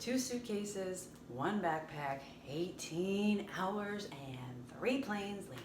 2 suitcases, 1 backpack, 18 hours, and 3 planes later,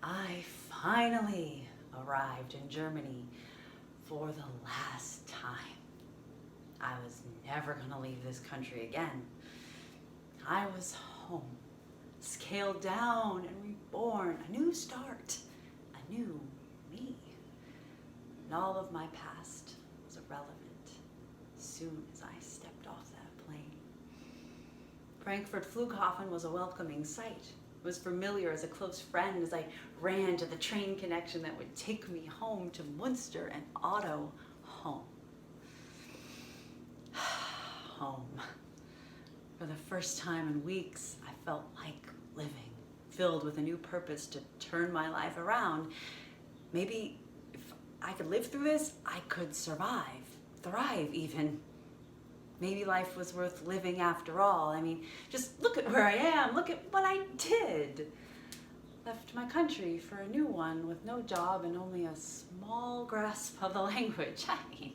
I finally arrived in Germany for the last time. I was never gonna leave this country again. I was home, scaled down and reborn, a new start, a new me. And all of my past was irrelevant as soon as I stepped off that plane. Frankfurt Flughafen was a welcoming sight. It was familiar as a close friend as I ran to the train connection that would take me home to Munster and Otto home. Home. For the first time in weeks, I felt like living, filled with a new purpose to turn my life around. Maybe if I could live through this, I could survive, thrive even. Maybe life was worth living after all. I mean, just look at where I am, look at what I did. Left my country for a new one with no job and only a small grasp of the language. I mean,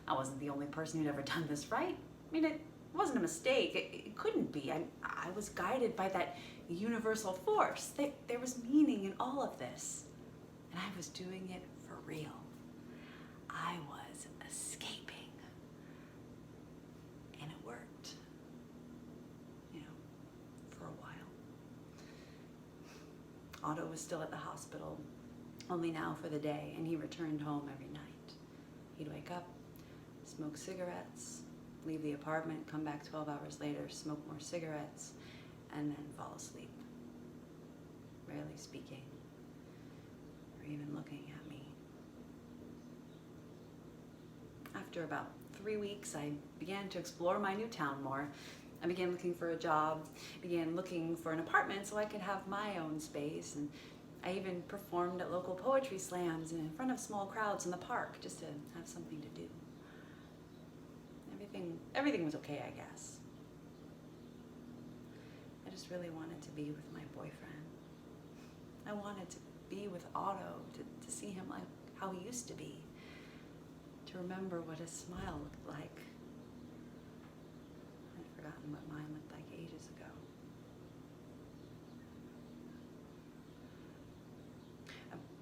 I wasn't the only person who'd ever done this, right? I mean, it wasn't a mistake. It couldn't be. I was guided by that universal force. There was meaning in all of this. And I was doing it for real. I was escaping. And it worked. You know, for a while. Otto was still at the hospital, only now for the day, and he returned home every night. He'd wake up, smoke cigarettes, leave the apartment, come back 12 hours later, smoke more cigarettes, and then fall asleep. Rarely speaking, or even looking at me. After about 3 weeks, I began to explore my new town more. I began looking for a job, began looking for an apartment so I could have my own space, and I even performed at local poetry slams and in front of small crowds in the park just to have something to do. Everything was okay, I guess. I just really wanted to be with my boyfriend. I wanted to be with Otto, to see him like how he used to be, to remember what his smile looked like. I'd forgotten what mine looked like ages ago.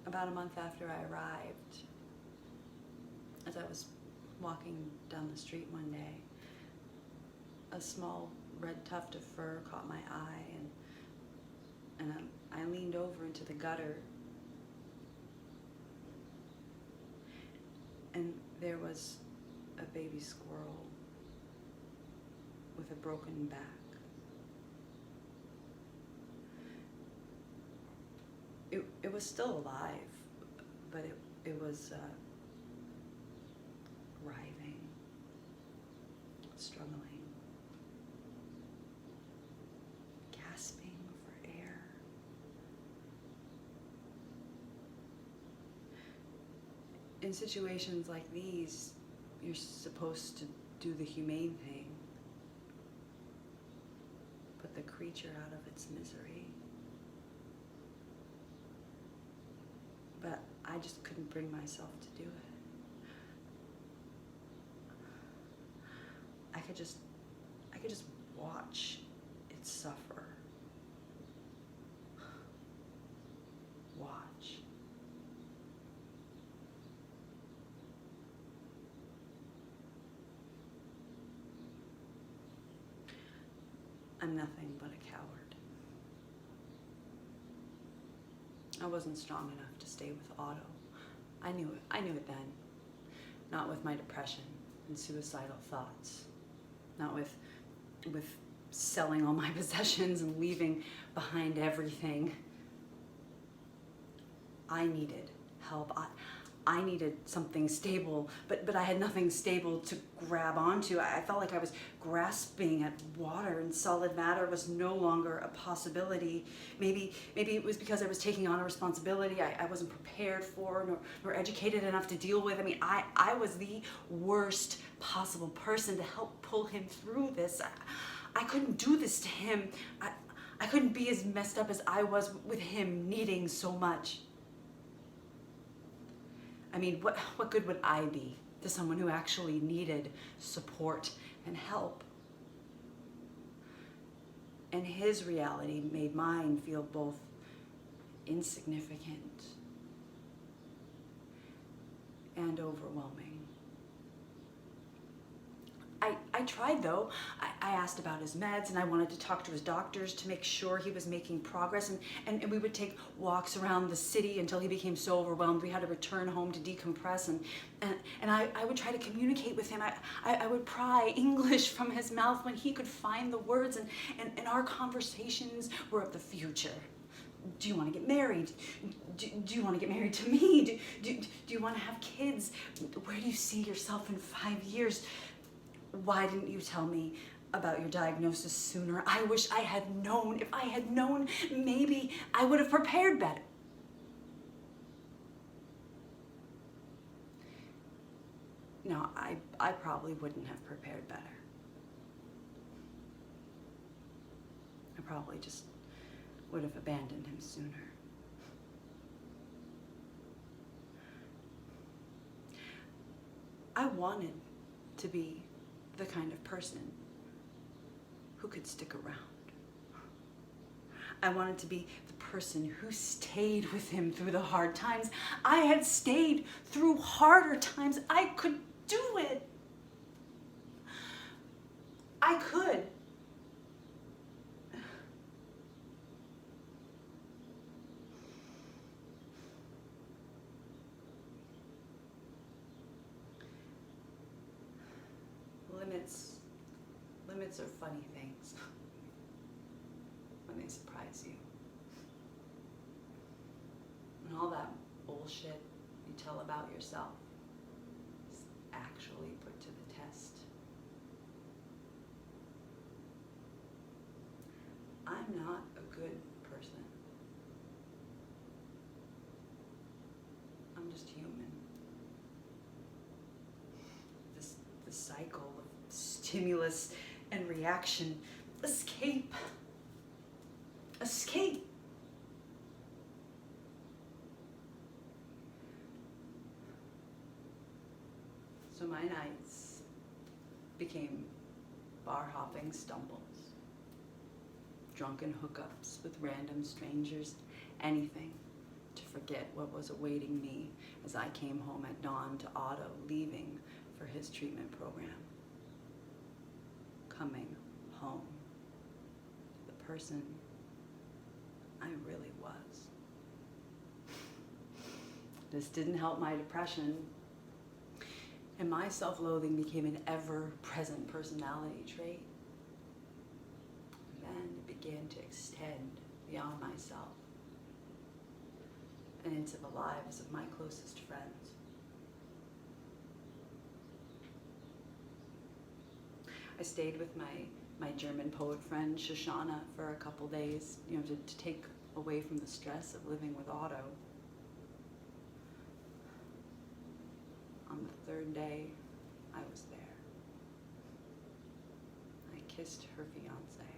About a month after I arrived, as I was walking down the street one day, a small red tuft of fur caught my eye, and I leaned over into the gutter, and there was a baby squirrel with a broken back. It was still alive, but it was writhing, struggling, gasping for air. In situations like these, you're supposed to do the humane thing, put the creature out of its misery. But I just couldn't bring myself to do it. I could just watch it suffer. Watch. I'm nothing but a coward. I wasn't strong enough to stay with Otto. I knew it then. Not with my depression and suicidal thoughts. Not with selling all my possessions and leaving behind everything. I needed help. I needed something stable, but I had nothing stable to grab onto. I felt like I was grasping at water, and solid matter was no longer a possibility. Maybe it was because I was taking on a responsibility I wasn't prepared for nor educated enough to deal with. I mean, I was the worst possible person to help pull him through this. I couldn't do this to him. I couldn't be as messed up as I was with him needing so much. I mean, what good would I be to someone who actually needed support and help? And his reality made mine feel both insignificant and overwhelming. I tried though. I asked about his meds, and I wanted to talk to his doctors to make sure he was making progress, and we would take walks around the city until he became so overwhelmed we had to return home to decompress, and I would try to communicate with him. I would pry English from his mouth when he could find the words, and our conversations were of the future. Do you want to get married? Do you want to get married to me? Do you want to have kids? Where do you see yourself in 5 years? Why didn't you tell me about your diagnosis sooner? I wish I had known. If I had known, maybe I would have prepared better. No, I probably wouldn't have prepared better. I probably just would have abandoned him sooner. I wanted to be the kind of person who could stick around. I wanted to be the person who stayed with him through the hard times. I had stayed through harder times. I could do it. I could. Limits are funny things when they surprise you. And all that bullshit you tell about yourself is actually put to the test. I'm not a good person. I'm just human. The cycle of stimulus and reaction. Escape. So my nights became bar hopping stumbles, drunken hookups with random strangers, anything to forget what was awaiting me as I came home at dawn to Otto, leaving for his treatment program. Coming home to the person I really was. This didn't help my depression, and my self-loathing became an ever-present personality trait. And then it began to extend beyond myself and into the lives of my closest friends. I stayed with my German poet friend Shoshana for a couple days, to take away from the stress of living with Otto. On the third day, I was there. I kissed her fiance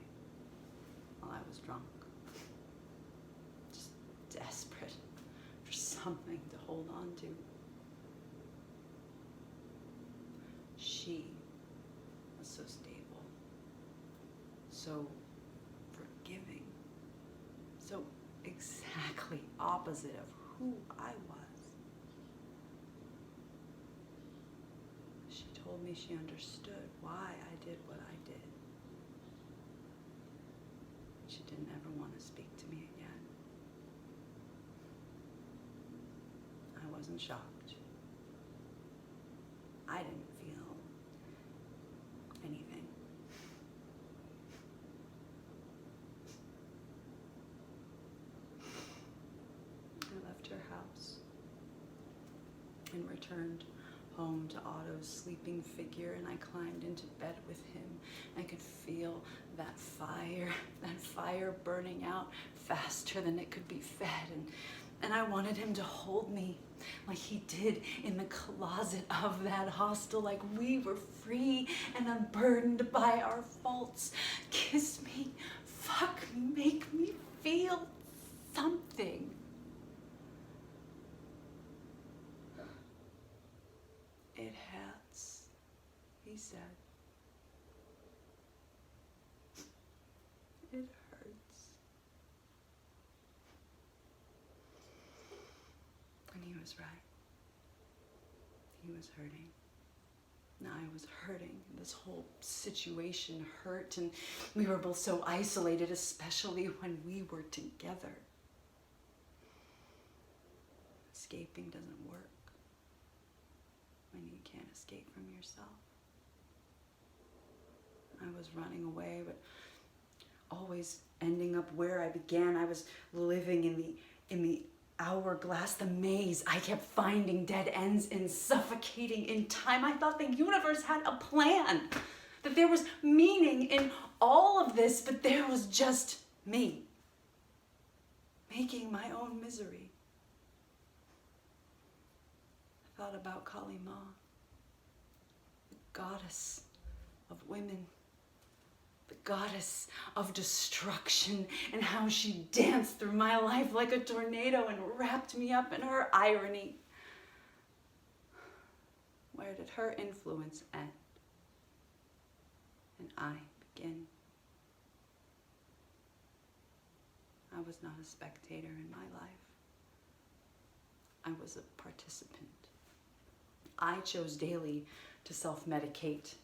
while I was drunk, just desperate for something to hold on to. She was so stable, so forgiving, so exactly opposite of who I was. She told me she understood why I did what I did. She didn't ever want to speak to me again. I wasn't shocked. I didn't feel anything. I left her house and returned home to Otto's sleeping figure, and I climbed into bed with him. I could feel that fire burning out faster than it could be fed, and I wanted him to hold me like he did in the closet of that hostel, like we were free and unburdened by our faults. Kiss me, fuck me, make me feel something. It hurts, he said. It hurts. And he was right. He was hurting. And I was hurting. This whole situation hurt, and we were both so isolated, especially when we were together. Escaping doesn't work when you can't escape from yourself. I was running away, but always ending up where I began. I was living in the hourglass, the maze. I kept finding dead ends and suffocating in time. I thought the universe had a plan, that there was meaning in all of this, but there was just me, making my own misery. I thought about Kali Ma, the goddess of women, the goddess of destruction, and how she danced through my life like a tornado and wrapped me up in her irony. Where did her influence end? And I begin? I was not a spectator in my life. I was a participant. I chose daily to self-medicate.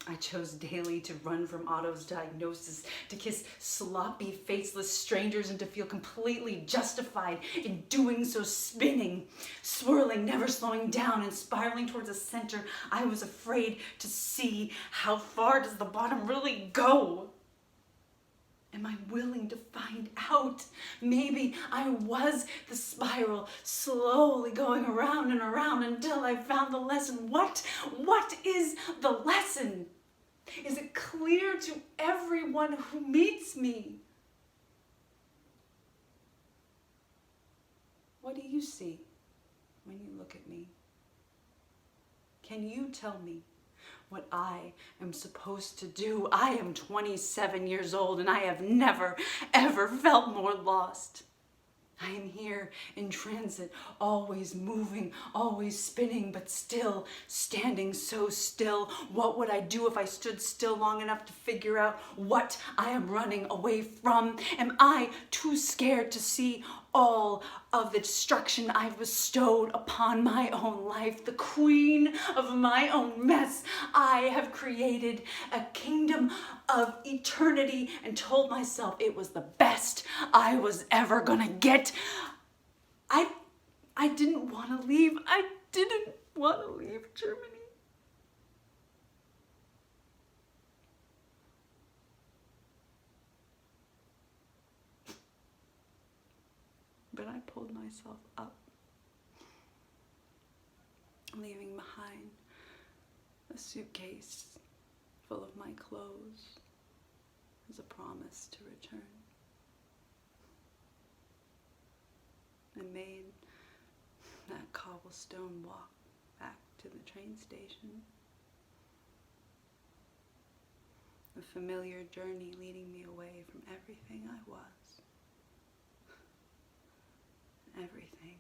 I chose daily to run from Otto's diagnosis, to kiss sloppy, faceless strangers, and to feel completely justified in doing so, spinning, swirling, never slowing down, and spiraling towards a center. I was afraid to see how far does the bottom really go. Am I willing to find out? Maybe I was the spiral, slowly going around and around until I found the lesson. What is the lesson? Is it clear to everyone who meets me? What do you see when you look at me? Can you tell me what I am supposed to do? I am 27 years old and I have never, ever felt more lost. I am here in transit, always moving, always spinning, but still standing so still. What would I do if I stood still long enough to figure out what I am running away from? Am I too scared to see all of the destruction I've bestowed upon my own life, the queen of my own mess? I have created a kingdom of eternity and told myself it was the best I was ever gonna get. I didn't want to leave. I didn't want to leave Germany. But I pulled myself up, leaving behind a suitcase full of my clothes as a promise to return. I made that cobblestone walk back to the train station. A familiar journey leading me away from everything I was. Everything